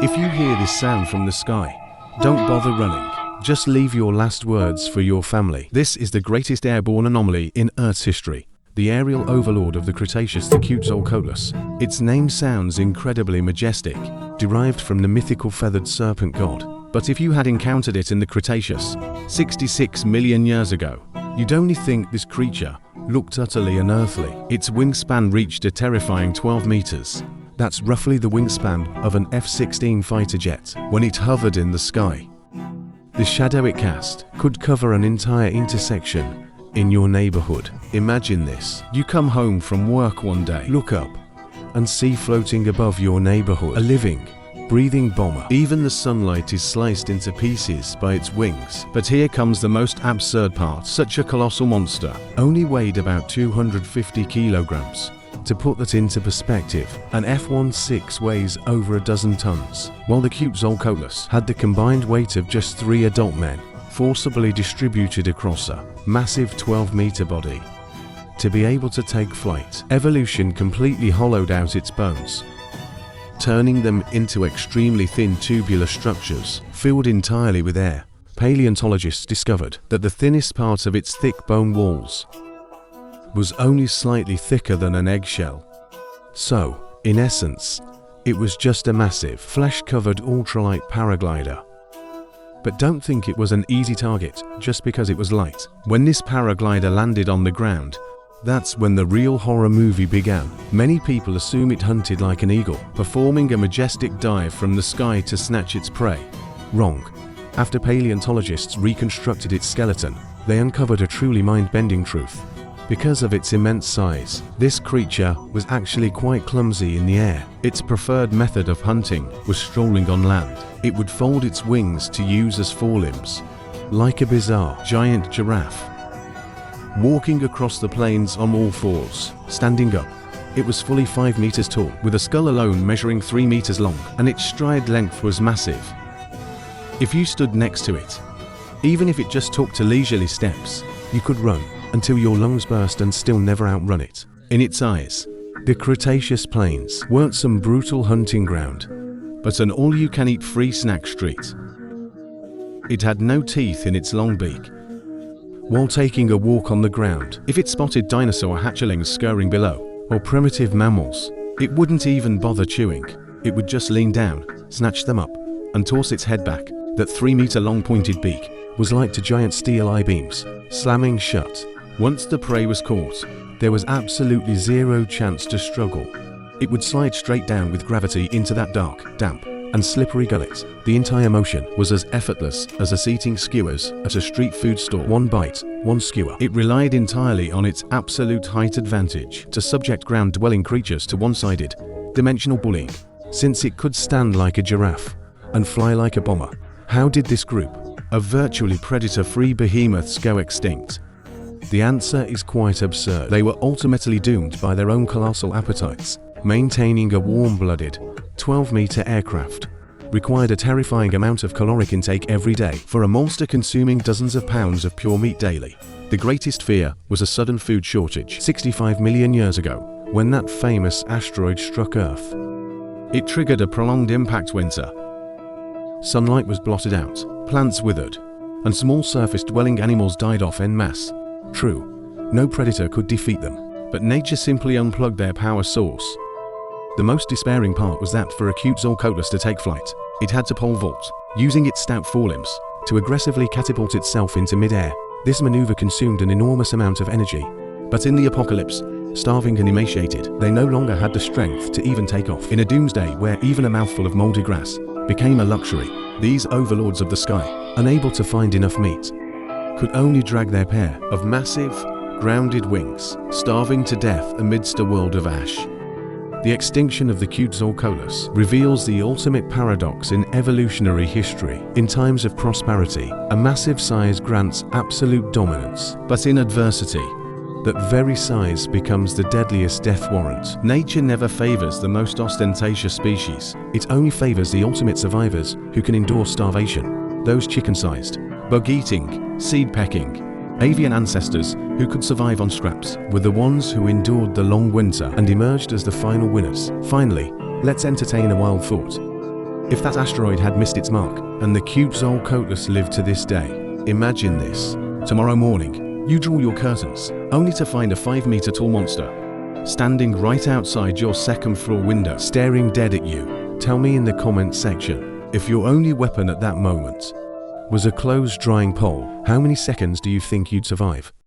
If you hear this sound from the sky, don't bother running. Just leave your last words for your family. This is the greatest airborne anomaly in Earth's history. The aerial overlord of the Cretaceous, the Quetzalcoatlus. Its name sounds incredibly majestic, derived from the mythical feathered serpent god. But if you had encountered it in the Cretaceous, 66 million years ago, you'd only think this creature looked utterly unearthly. Its wingspan reached a terrifying 12 meters. That's roughly the wingspan of an F-16 fighter jet when it hovered in the sky. The shadow it cast could cover an entire intersection in your neighborhood. Imagine this. You come home from work one day, look up, and see floating above your neighborhood a living, breathing bomber. Even the sunlight is sliced into pieces by its wings. But here comes the most absurd part. Such a colossal monster only weighed about 250 kilograms. To put that into perspective, an F-16 weighs over a dozen tons, while the Quetzalcoatlus had the combined weight of just 3 adult men, forcibly distributed across a massive 12-meter body. To be able to take flight, evolution completely hollowed out its bones, turning them into extremely thin tubular structures, filled entirely with air. Paleontologists discovered that the thinnest part of its thick bone walls was only slightly thicker than an eggshell. So, in essence, it was just a massive, flesh-covered ultralight paraglider. But don't think it was an easy target just because it was light. When this paraglider landed on the ground, that's when the real horror movie began. Many people assume it hunted like an eagle, performing a majestic dive from the sky to snatch its prey. Wrong. After paleontologists reconstructed its skeleton, they uncovered a truly mind-bending truth. Because of its immense size, this creature was actually quite clumsy in the air. Its preferred method of hunting was strolling on land. It would fold its wings to use as forelimbs, like a bizarre giant giraffe. Walking across the plains on all fours, standing up, it was fully 5 meters tall, with a skull alone measuring 3 meters long, and its stride length was massive. If you stood next to it, even if it just took to leisurely steps, you could run until your lungs burst and still never outrun it. In its eyes, the Cretaceous plains weren't some brutal hunting ground, but an all-you-can-eat free snack street. It had no teeth in its long beak. While taking a walk on the ground, if it spotted dinosaur hatchlings scurrying below, or primitive mammals, it wouldn't even bother chewing. It would just lean down, snatch them up, and toss its head back. That 3-meter-long pointed beak was like 2 giant steel I-beams, slamming shut. Once the prey was caught, there was absolutely zero chance to struggle. It would slide straight down with gravity into that dark, damp, and slippery gullet. The entire motion was as effortless as us eating skewers at a street food store. 1 bite, 1 skewer. It relied entirely on its absolute height advantage to subject ground-dwelling creatures to one-sided, dimensional bullying, since it could stand like a giraffe and fly like a bomber. How did this group of virtually predator-free behemoths go extinct? The answer is quite absurd. They were ultimately doomed by their own colossal appetites. Maintaining a warm-blooded, 12-meter aircraft required a terrifying amount of caloric intake every day for a monster consuming dozens of pounds of pure meat daily. The greatest fear was a sudden food shortage 65 million years ago, when that famous asteroid struck Earth. It triggered a prolonged impact winter. Sunlight was blotted out, plants withered, and small surface-dwelling animals died off en masse. True, no predator could defeat them, but nature simply unplugged their power source. The most despairing part was that for a Quetzalcoatlus to take flight, it had to pole vault, using its stout forelimbs to aggressively catapult itself into mid-air. This maneuver consumed an enormous amount of energy, but in the apocalypse, starving and emaciated, they no longer had the strength to even take off. In a doomsday where even a mouthful of moldy grass became a luxury, these overlords of the sky, unable to find enough meat, could only drag their pair of massive, grounded wings, starving to death amidst a world of ash. The extinction of the Quetzalcoatlus reveals the ultimate paradox in evolutionary history. In times of prosperity, a massive size grants absolute dominance, but in adversity, that very size becomes the deadliest death warrant. Nature never favors the most ostentatious species. It only favors the ultimate survivors who can endure starvation. Those chicken-sized, bug-eating, seed-pecking, avian ancestors who could survive on scraps were the ones who endured the long winter and emerged as the final winners. Finally, let's entertain a wild thought. If that asteroid had missed its mark, and the Quetzalcoatlus lived to this day, imagine this. Tomorrow morning, you draw your curtains, only to find a 5-meter tall monster standing right outside your second-floor window, staring dead at you. Tell me in the comments section, if your only weapon at that moment was a clothes drying pole, how many seconds do you think you'd survive?